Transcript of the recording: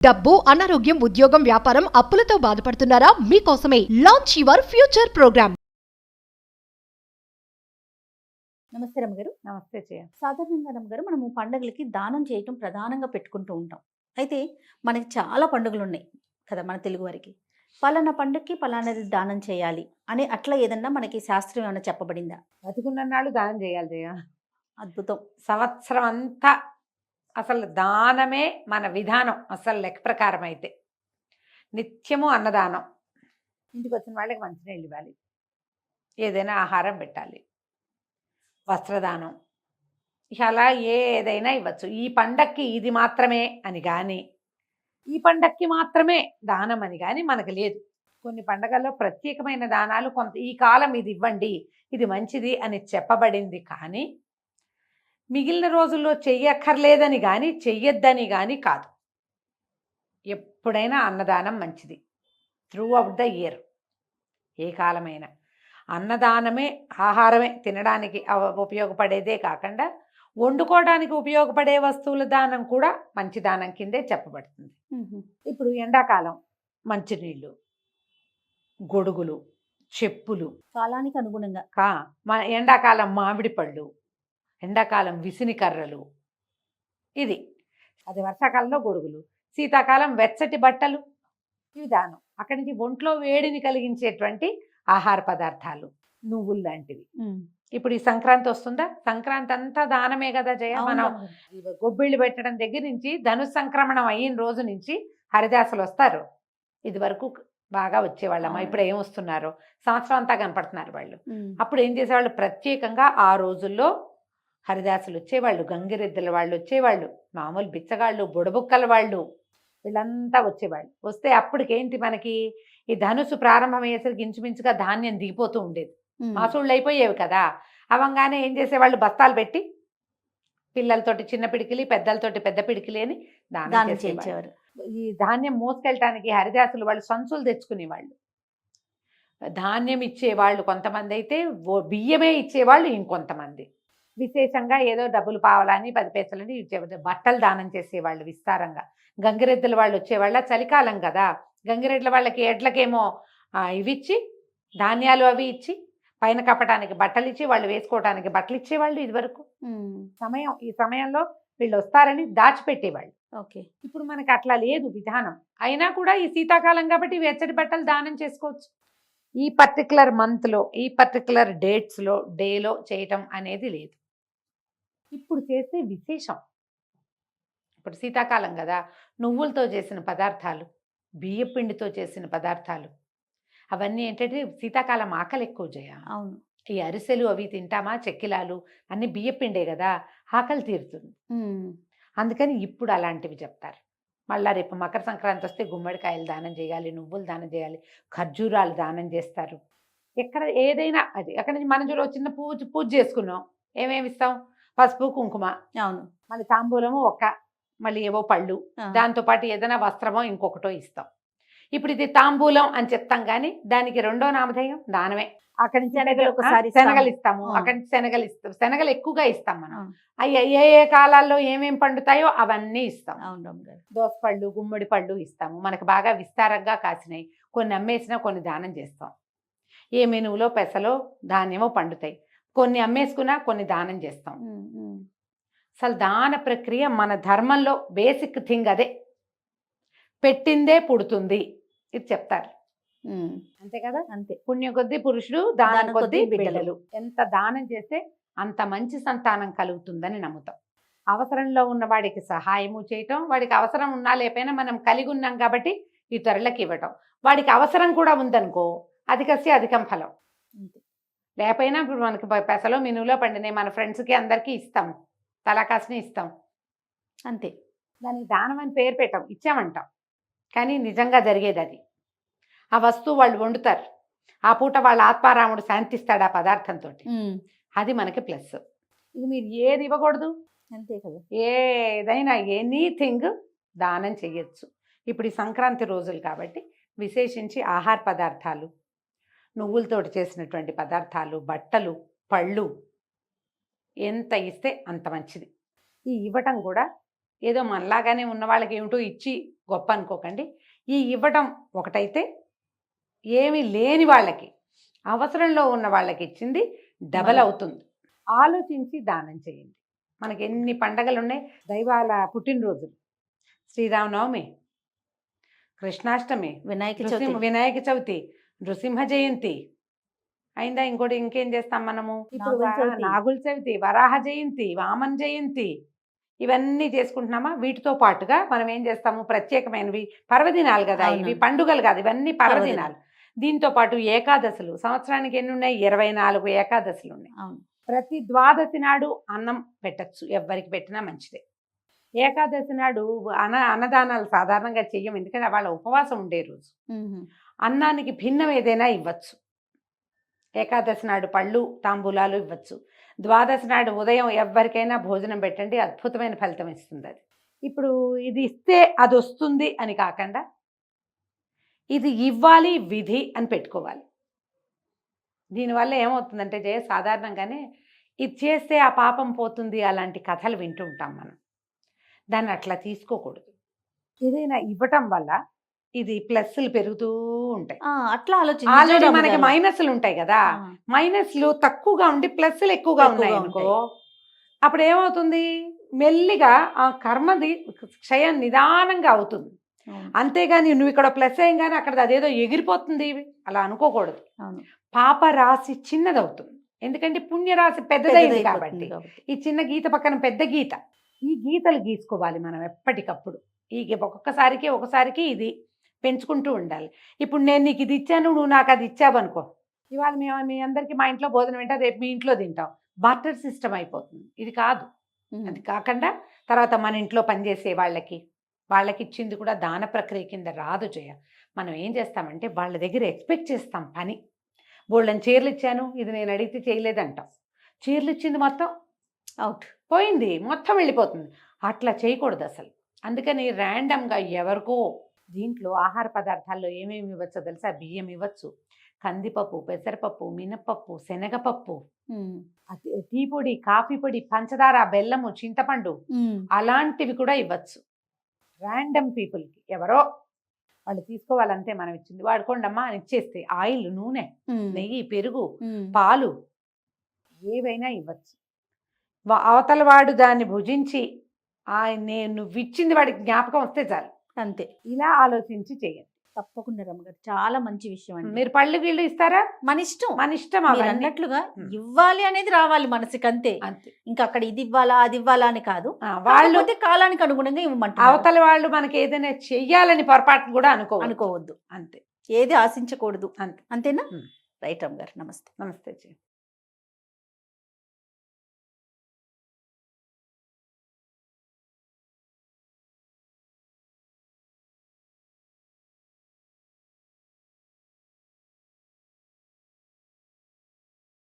డబ్బు, అనారోగ్యం, ఉద్యోగం, వ్యాపారం, అప్పులతో బాధపడుతున్నారా? మీకోసమే లాంచ్ యువర్ ఫ్యూచర్ ప్రోగ్రామ్. నమస్తే రమ్మగారు. నమస్తే జయ. సాధారణంగా రమ్మగారు మనము పండుగలకి దానం చేయటం ప్రధానంగా పెట్టుకుంటూ ఉంటాం. అయితే మనకి చాలా పండుగలు ఉన్నాయి కదా మన తెలుగు వారికి. పలానా పండుగకి పలానాది దానం చేయాలి అని అట్లా ఏదన్నా మనకి శాస్త్రం ఏమైనా చెప్పబడిందా? బతికున్నన్నాళ్ళు దానం చేయాలి జయ. అద్భుతం. సంవత్సరం అంతా అసలు దానమే మన విధానం. అసలు లెక్క ప్రకారం అయితే నిత్యము అన్నదానం. ఇంటికి వచ్చిన వాళ్ళకి మంచినీళ్ళు ఇవ్వాలి, ఏదైనా ఆహారం పెట్టాలి, వస్త్రదానం, ఇక అలా ఏదైనా ఇవ్వచ్చు. ఈ పండక్కి ఇది మాత్రమే అని కానీ, ఈ పండక్కి మాత్రమే దానం అని కానీ మనకు లేదు. కొన్ని పండగల్లో ప్రత్యేకమైన దానాలు కొంత ఈ కాలం ఇది ఇవ్వండి, ఇది మంచిది అని చెప్పబడింది. కానీ మిగిలిన రోజుల్లో చెయ్యక్కర్లేదని కానీ చెయ్యొద్దని కానీ కాదు. ఎప్పుడైనా అన్నదానం మంచిది త్రూ అవుట్ ద ఇయర్. ఏ కాలమైనా అన్నదానమే, ఆహారమే తినడానికి ఉపయోగపడేదే కాకుండా వండుకోవడానికి ఉపయోగపడే వస్తువుల దానం కూడా మంచి దానం కిందే చెప్పబడుతుంది. ఇప్పుడు ఎండాకాలం మంచినీళ్ళు, గొడుగులు, చెప్పులు, కాలానికి అనుగుణంగా ఎండాకాలం మామిడి పళ్ళు, ఎండాకాలం విసిని కర్రలు, ఇది అది వర్షాకాలంలో గొడుగులు, శీతాకాలం వెచ్చటి బట్టలు, ఇవి దానం. అక్కడి నుంచి ఒంట్లో వేడిని కలిగించేటువంటి ఆహార పదార్థాలు, నువ్వులు లాంటివి. ఇప్పుడు ఈ సంక్రాంతి వస్తుందా, సంక్రాంతి అంతా దానమే కదా జయ. మనం గొబ్బిళ్ళు పెట్టడం దగ్గర నుంచి ధనుసు సంక్రమణం అయిన రోజు నుంచి హరిదాసులు వస్తారు. ఇది వరకు బాగా వచ్చేవాళ్ళమ్మా, ఇప్పుడు ఏం వస్తున్నారో సంవత్సరం అంతా కనపడుతున్నారు వాళ్ళు. అప్పుడు ఏం చేసేవాళ్ళు, ప్రత్యేకంగా ఆ రోజుల్లో హరిదాసులు వచ్చేవాళ్ళు, గంగిరెద్దుల వాళ్ళు వచ్చేవాళ్ళు, మామూలు బిచ్చగాళ్ళు, బుడబుక్కల వాళ్ళు, వీళ్ళంతా వచ్చేవాళ్ళు. వస్తే అప్పటికేంటి మనకి ఈ ధనుసు ప్రారంభమయ్యేసరికి ఇంచుమించుగా ధాన్యం దిగిపోతూ ఉండేది, మాసూళ్ళు అయిపోయేవి కదా. అవంగానే ఏం చేసేవాళ్ళు, బస్తాలు పెట్టి పిల్లలతోటి చిన్న పిడికిలి, పెద్దలతోటి పెద్ద పిడికిలి అని దానం చేసేవారు. ఈ ధాన్యం మోసుకెళ్ళటానికి హరిదాసులు వాళ్ళు సంచులు తెచ్చుకునేవాళ్ళు. ధాన్యం ఇచ్చేవాళ్ళు కొంతమంది అయితే, బియ్యమే ఇచ్చేవాళ్ళు ఇంకొంతమంది. విశేషంగా ఏదో డబ్బులు పావాలని 10 పైసలని ఇచ్చేవాళ్ళు. బట్టలు దానం చేసేవాళ్ళు విస్తారంగా. గంగిరెద్దుల వాళ్ళు వచ్చేవాళ్ళ, చలికాలం కదా, గంగిరెద్దుల వాళ్ళకి ఎడ్లకేమో ఇవిచ్చి ధాన్యాలు అవి ఇచ్చి, పైన కప్పటానికి బట్టలు ఇచ్చి, వాళ్ళు వేసుకోవటానికి బట్టలు ఇచ్చేవాళ్ళు. ఇదివరకు ఈ సమయంలో వీళ్ళు వస్తారని దాచిపెట్టేవాళ్ళు. ఓకే. ఇప్పుడు మనకి అట్లా లేదు విధానం. అయినా కూడా ఈ శీతాకాలం కాబట్టి వెచ్చటి బట్టలు దానం చేసుకోవచ్చు. ఈ పర్టికులర్ మంత్లో, ఈ పర్టికులర్ డేట్స్లో, డేలో చేయటం అనేది లేదు. ఇప్పుడు చేస్తే విశేషం. ఇప్పుడు శీతాకాలం కదా, నువ్వులతో చేసిన పదార్థాలు, బియ్య పిండితో చేసిన పదార్థాలు, అవన్నీ ఏంటంటే శీతాకాలం ఆకలి ఎక్కువ జయ. అవును. ఈ అరిసెలు అవి తింటామా, చెక్కిలాలు అన్ని బియ్య పిండే కదా, ఆకలి తీరుతుంది. అందుకని ఇప్పుడు అలాంటివి చెప్తారు. మళ్ళీ రేపు మకర సంక్రాంతి వస్తే గుమ్మడికాయలు దానం చేయాలి, నువ్వులు దానం చేయాలి, ఖర్జూరాలు దానం చేస్తారు. ఎక్కడ ఏదైనా అది అక్కడి నుంచి మనం చూడ చిన్న పూజ చేసుకున్నాం, ఏమేమి ఇస్తాం, పసుపు కుంకుమ, అవును, మళ్ళీ తాంబూలము ఒక్క, మళ్ళీ ఏవో పళ్ళు, దాంతోపాటు ఏదైనా వస్త్రమో ఇంకొకటో ఇస్తాం. ఇప్పుడు ఇది తాంబూలం అని చెప్తాం కానీ దానికి రెండో నామధేయం దానమే. అక్కడి నుంచి శనగలు ఇస్తాము, అక్కడి నుంచి శనగలు ఎక్కువగా ఇస్తాం మనం. అవి ఏ కాలాల్లో ఏమేం పండుతాయో అవన్నీ ఇస్తాం. దోసపళ్ళు, గుమ్మడి పళ్ళు ఇస్తాము. మనకు బాగా విస్తారంగా కాసినాయి, కొన్ని అమ్మేసినా కొన్ని దానం చేస్తాం. ఏ మెనువులో పెసలో ధాన్యమో పండుతాయి, కొన్ని అమ్మేసుకున్నా కొన్ని దానం చేస్తాం. అసలు దాన ప్రక్రియ మన ధర్మంలో బేసిక్ థింగ్ అదే. పెట్టిందే పుడుతుంది, ఇది చెప్తారు. అంతే కదా. అంతే. పుణ్యం కొద్దీ పురుషుడు, దానం కొద్దీ బిడ్డలు. ఎంత దానం చేస్తే అంత మంచి సంతానం కలుగుతుందని నమ్ముతాం. అవసరంలో ఉన్న వాడికి సహాయము చేయటం, వాడికి అవసరం ఉన్నా లేకపోయినా మనం కలిగి ఉన్నాం కాబట్టి ఇతరులకు ఇవ్వటం. వాడికి అవసరం కూడా ఉందనుకో, అధికస్య అధికం ఫలం. లేకపోయినా ఇప్పుడు మనకి పెసలో మినువులో పండినాయి, మన ఫ్రెండ్స్కి అందరికీ ఇస్తాము, తలాకాసుని ఇస్తాం, అంతే. దానికి దానం అని పేరు పెట్టాం, ఇచ్చామంటాం, కానీ నిజంగా జరిగేది అది. ఆ వస్తువు వాళ్ళు వండుతారు, ఆ పూట వాళ్ళ ఆత్మారాముడు శాంతిస్తాడు ఆ పదార్థంతో, అది మనకి ప్లస్. ఇది మీరు ఏది ఇవ్వకూడదు, అంతే కదా. ఏదైనా ఎనీథింగ్ దానం చెయ్యొచ్చు. ఇప్పుడు ఈ సంక్రాంతి రోజులు కాబట్టి విశేషించి ఆహార పదార్థాలు, నువ్వులతోటి చేసినటువంటి పదార్థాలు, బట్టలు, పళ్ళు ఎంత ఇస్తే అంత మంచిది. ఈ ఇవ్వటం కూడా ఏదో మనలాగానే ఉన్న వాళ్ళకి ఏమిటో ఇచ్చి గొప్ప అనుకోకండి. ఈ ఇవ్వటం ఒకటైతే, ఏమీ లేని వాళ్ళకి, అవసరంలో ఉన్న వాళ్ళకి ఇచ్చింది డబల్ అవుతుంది. ఆలోచించి దానం చేయండి. మనకి ఎన్ని పండగలు ఉన్నాయి, దైవాల పుట్టినరోజులు, శ్రీరామనవమి, కృష్ణాష్టమి, వినాయక చవితి, నృసింహ జయంతి అయిందా, ఇంకోటి ఇంకేం చేస్తాం మనము, ఇప్పుడు నాగుల చవితి, వరాహ జయంతి, వామన్ జయంతి, ఇవన్నీ చేసుకుంటున్నామా. వీటితో పాటుగా మనం ఏం చేస్తాము, ప్రత్యేకమైనవి పర్వదినాలు కదా, ఇవి పండుగలు కాదు, ఇవన్నీ పర్వదినాలు. దీంతో పాటు ఏకాదశులు, సంవత్సరానికి ఎన్ని ఉన్నాయి, 24 ఏకాదశులు ఉన్నాయి. ప్రతి ద్వాదశి నాడు అన్నం పెట్టచ్చు, ఎవరికి పెట్టినా మంచిదే. ఏకాదశి నాడు అన్నదానాలు సాధారణంగా చెయ్యం, ఎందుకంటే వాళ్ళ ఉపవాసం ఉండే రోజు. అన్నానికి భిన్నం ఏదైనా ఇవ్వచ్చు. ఏకాదశి నాడు పళ్ళు తాంబూలాలు ఇవ్వచ్చు. ద్వాదశి నాడు ఉదయం ఎవరికైనా భోజనం పెట్టండి, అద్భుతమైన ఫలితం ఇస్తుంది అది. ఇప్పుడు ఇది ఇస్తే అది వస్తుంది అని కాకుండా, ఇది ఇవ్వాలి విధి అని పెట్టుకోవాలి. దీనివల్ల ఏమవుతుందంటే సాధారణంగానే ఇది చేస్తే ఆ పాపం పోతుంది అలాంటి కథలు వింటూ ఉంటాం మనం. దాన్ని అట్లా తీసుకోకూడదు. ఏదైనా ఇవ్వటం వల్ల ఇది ప్లస్లు పెరుగుతూ ఉంటాయి. అట్లా ఆల్రెడీ మనకి మైనస్లు ఉంటాయి కదా, మైనస్లు తక్కువగా ఉండి ప్లస్లు ఎక్కువగా ఉన్నాయి అనుకో, అప్పుడు ఏమవుతుంది, మెల్లిగా ఆ కర్మది క్షయం నిదానంగా అవుతుంది. అంతేగాని నువ్వు ఇక్కడ ప్లస్ అయ్యంగానే అక్కడ అదేదో ఎగిరిపోతుంది అలా అనుకోకూడదు. పాప రాశి చిన్నదవుతుంది, ఎందుకంటే పుణ్యరాశి పెద్దదైంది కాబట్టి. ఈ చిన్న గీత పక్కన పెద్ద గీత, ఈ గీతలు గీసుకోవాలి మనం ఎప్పటికప్పుడు. ఈ ఒకసారికి ఇది పెంచుకుంటూ ఉండాలి. ఇప్పుడు నేను నీకు ఇది ఇచ్చాను, నువ్వు నాకు అది ఇచ్చావనుకో, ఇవాళ మేము మీ అందరికీ మా ఇంట్లో భోజనం వింటా, రేపు మీ ఇంట్లో తింటాం, బార్టర్ సిస్టమ్ అయిపోతుంది. ఇది కాదు. అది కాకుండా తర్వాత మన ఇంట్లో పనిచేసే వాళ్ళకి ఇచ్చింది కూడా దాన ప్రక్రియ కింద రాదు జయ. మనం ఏం చేస్తామంటే వాళ్ళ దగ్గర ఎక్స్పెక్ట్ చేస్తాం పని. బోళ్ళని చీరలు ఇచ్చాను, ఇది నేను అడిగితే చేయలేదంటాం. చీరలు ఇచ్చింది మొత్తం అవుట్ పోయింది, మొత్తం వెళ్ళిపోతుంది. అట్లా చేయకూడదు అసలు. అందుకని ర్యాండమ్గా ఎవరికో, దీంట్లో ఆహార పదార్థాల్లో ఏమేమి ఇవ్వచ్చో తెలుసా, బియ్యం ఇవ్వచ్చు, కందిపప్పు, పెసరపప్పు, మినపప్పు, శనగపప్పు, టీ పొడి, కాఫీ పొడి, పంచదార, బెల్లము, చింతపండు, అలాంటివి కూడా ఇవ్వచ్చు. ర్యాండమ్ పీపుల్కి ఎవరో వాళ్ళు తీసుకోవాలంటే మనం ఇచ్చింది వాడుకోండమ్మా అని ఇచ్చేస్తే, ఆయిల్, నూనె, నెయ్యి, పెరుగు, పాలు ఏవైనా ఇవ్వచ్చు. అవతల వాడు దాన్ని భుజించి నువ్వు ఇచ్చింది వాడికి జ్ఞాపకం వస్తే చాలు, అంతే. ఇలా ఆలోచించి చేయండి. తప్పకుండా రమ్మగారు, చాలా మంచి విషయం అండి. మీరు పళ్ళు గిళ్ళు ఇస్తారా, మన ఇష్టం అన్నట్లుగా ఇవ్వాలి అనేది రావాలి మనసుకి, అంతే. ఇంకా అక్కడ ఇది ఇవ్వాలా అది ఇవ్వాలా అని కాదు, వాళ్ళు కాలానికి అనుగుణంగా ఇవ్వమంటారు. అవతల వాళ్ళు మనకి ఏదైనా చెయ్యాలని పొరపాటు కూడా అనుకోవద్దు, అంతే. ఏది ఆశించకూడదు, అంతేనా? రైట్ రమ్మగారు, నమస్తే. నమస్తే.